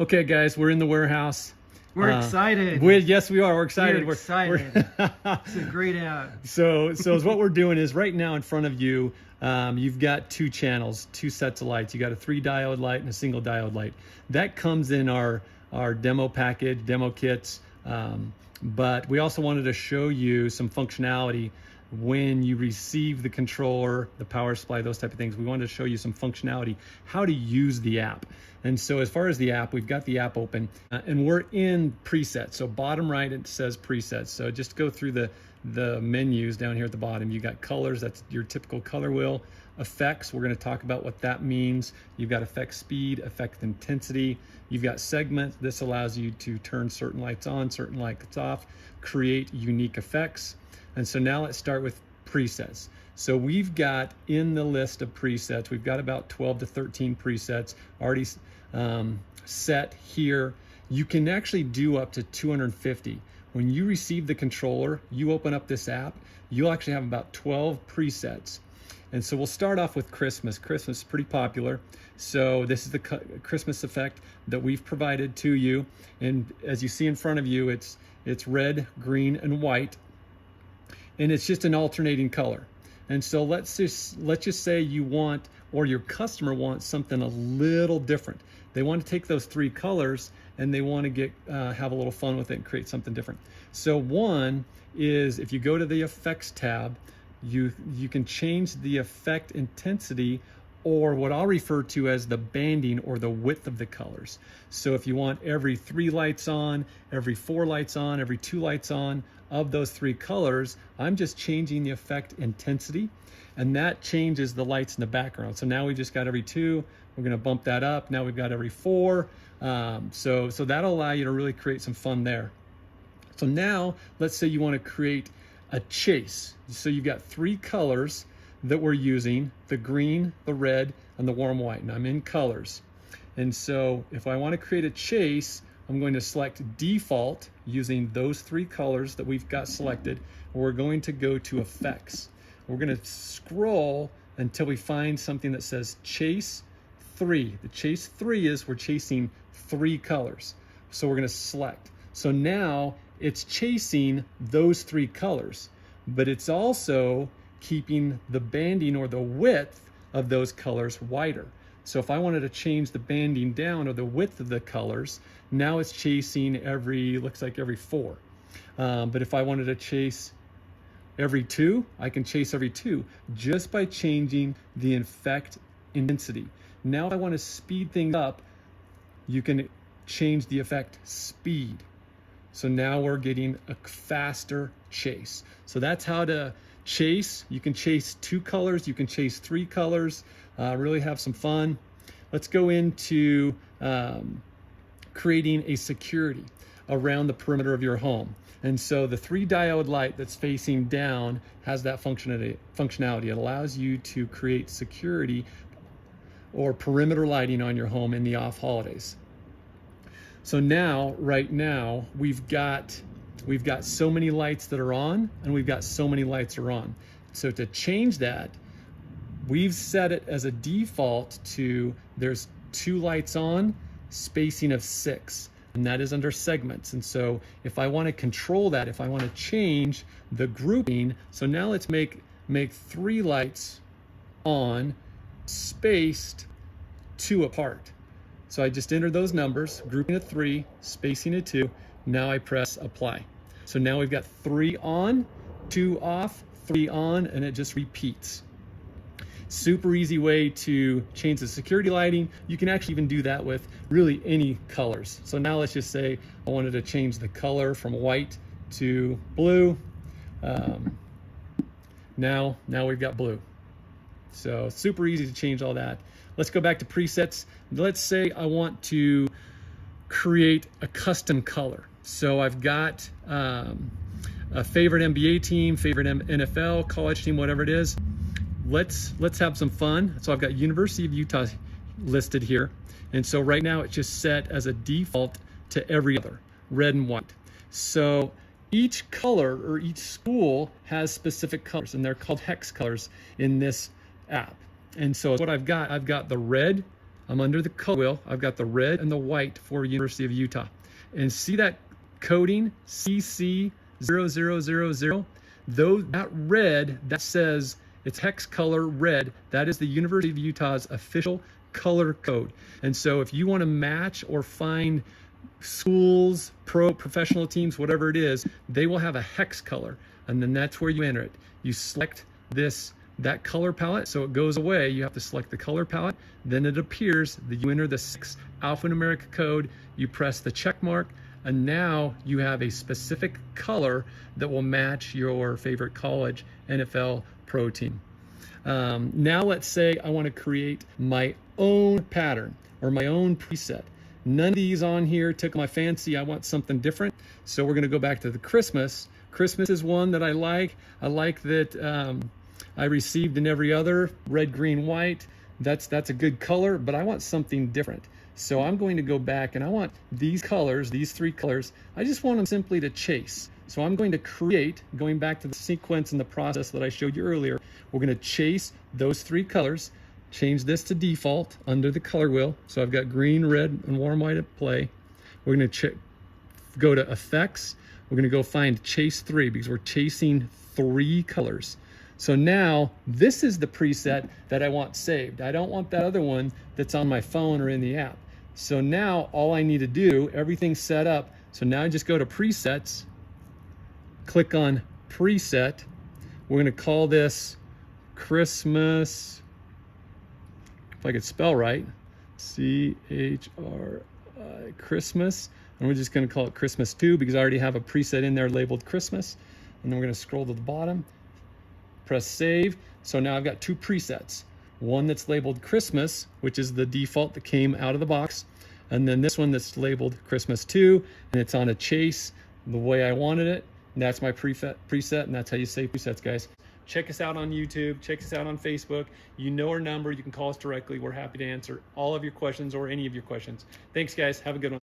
Okay, guys, we're in the warehouse. We're excited. Yes, we are. We're excited. We're excited. It's a great app. So what we're doing is right now in front of you, you've got two channels, two sets of lights. You got a 3-diode light and a single diode light. That comes in our demo package, demo kits. But we also wanted to show you some functionality when you receive the controller, the power supply, those type of things. We wanted to show you some functionality, how to use the app. And so as far as the app, we've got the app open and we're in presets. So bottom right, it says presets. So just go through the menus down here at the bottom. You got colors, that's your typical color wheel. Effects, we're gonna talk about what that means. You've got effect speed, effect intensity. You've got segment. This allows you to turn certain lights on, certain lights off, create unique effects. And so now let's start with presets. So we've got in the list of presets, we've got about 12 to 13 presets already set here. You can actually do up to 250. When you receive the controller, you open up this app, you'll actually have about 12 presets. And so we'll start off with Christmas. Christmas is pretty popular. So this is the Christmas effect that we've provided to you. And as you see in front of you, it's red, green, and white. And it's just an alternating color. And so let's just say you want, or your customer wants something a little different. They want to take those three colors and they want to have a little fun with it and create something different. So one is, if you go to the effects tab, you can change the effect intensity, or what I'll refer to as the banding or the width of the colors. So if you want every 3 lights on, every 4 lights on, every 2 lights on of those 3 colors, I'm just changing the effect intensity, and that changes the lights in the background. So now we just got every 2, we're gonna bump that up. Now we've got every 4. So that'll allow you to really create some fun there. So now let's say you wanna create a chase. So you've got 3 colors that we're using, the green, the red, and the warm white, and I'm in colors. And so if I want to create a chase, I'm going to select default using those 3 colors that we've got selected. We're going to go to effects. We're going to scroll until we find something that says chase 3. The chase 3 is we're chasing 3 colors. So we're going to select. So now it's chasing those 3 colors, but it's also keeping the banding or the width of those colors wider. So if I wanted to change the banding down or the width of the colors, now it's chasing looks like every 4. But if I wanted to chase every 2, I can chase every 2 just by changing the effect intensity. Now if I want to speed things up, you can change the effect speed. So now we're getting a faster chase. So that's how to chase. You can chase 2 colors, you can chase 3 colors, really have some fun. Let's go into creating a security around the perimeter of your home. And so the 3-diode light that's facing down has that functionality. It allows you to create security or perimeter lighting on your home in the off holidays. So now, right now, we've got so many lights that are on, and we've got so many lights are on. So to change that, we've set it as a default to there's 2 lights on, spacing of 6, and that is under segments. And so if I want to control that, if I want to change the grouping, so now let's make 3 lights on, spaced 2 apart. So I just entered those numbers, grouping of 3, spacing of 2. Now I press apply. So now we've got 3 on, 2 off, 3 on, and it just repeats. Super easy way to change the security lighting. You can actually even do that with really any colors. So now let's just say I wanted to change the color from white to blue. Now we've got blue. So super easy to change all that. Let's go back to presets. Let's say I want to create a custom color. So I've got a favorite NBA team, favorite NFL, college team, whatever it is. Let's have some fun. So I've got University of Utah listed here. And so right now it's just set as a default to every other, red and white. So each color or each school has specific colors, and they're called hex colors in this app. And so what I've got the red, I'm under the color wheel. I've got the red and the white for University of Utah. And see that coding, CC0000? That red, that says it's hex color red. That is the University of Utah's official color code. And so if you want to match or find schools, professional teams, whatever it is, they will have a hex color. And then that's where you enter it. You select that color palette, so it goes away. You have to select the color palette, then it appears that you enter the 6 alphanumeric code, you press the check mark, and now you have a specific color that will match your favorite college, NFL, pro team. Now let's say I want to create my own pattern or my own preset. None of these on here took my fancy. I want something different. So we're going to go back to the Christmas. Christmas is one that I like. I like that I received in every other, red, green, white. That's a good color, but I want something different. So I'm going to go back and I want these colors, these 3 colors, I just want them simply to chase. So I'm going to create, going back to the sequence and the process that I showed you earlier, we're going to chase those 3 colors, change this to default under the color wheel. So I've got green, red, and warm white at play. We're going to go to effects. We're going to go find chase 3 because we're chasing 3 colors. So now this is the preset that I want saved. I don't want that other one that's on my phone or in the app. So now all I need to do, everything's set up. So now I just go to presets, click on preset. We're going to call this Christmas, if I could spell right, C-H-R-I, Christmas. And we're just going to call it Christmas 2 because I already have a preset in there labeled Christmas. And then we're going to scroll to the bottom, press save. So now I've got 2 presets. One that's labeled Christmas, which is the default that came out of the box. And then this one that's labeled Christmas 2, and it's on a chase the way I wanted it. And that's my preset, and that's how you save presets, guys. Check us out on YouTube. Check us out on Facebook. You know our number. You can call us directly. We're happy to answer all of your questions or any of your questions. Thanks, guys. Have a good one.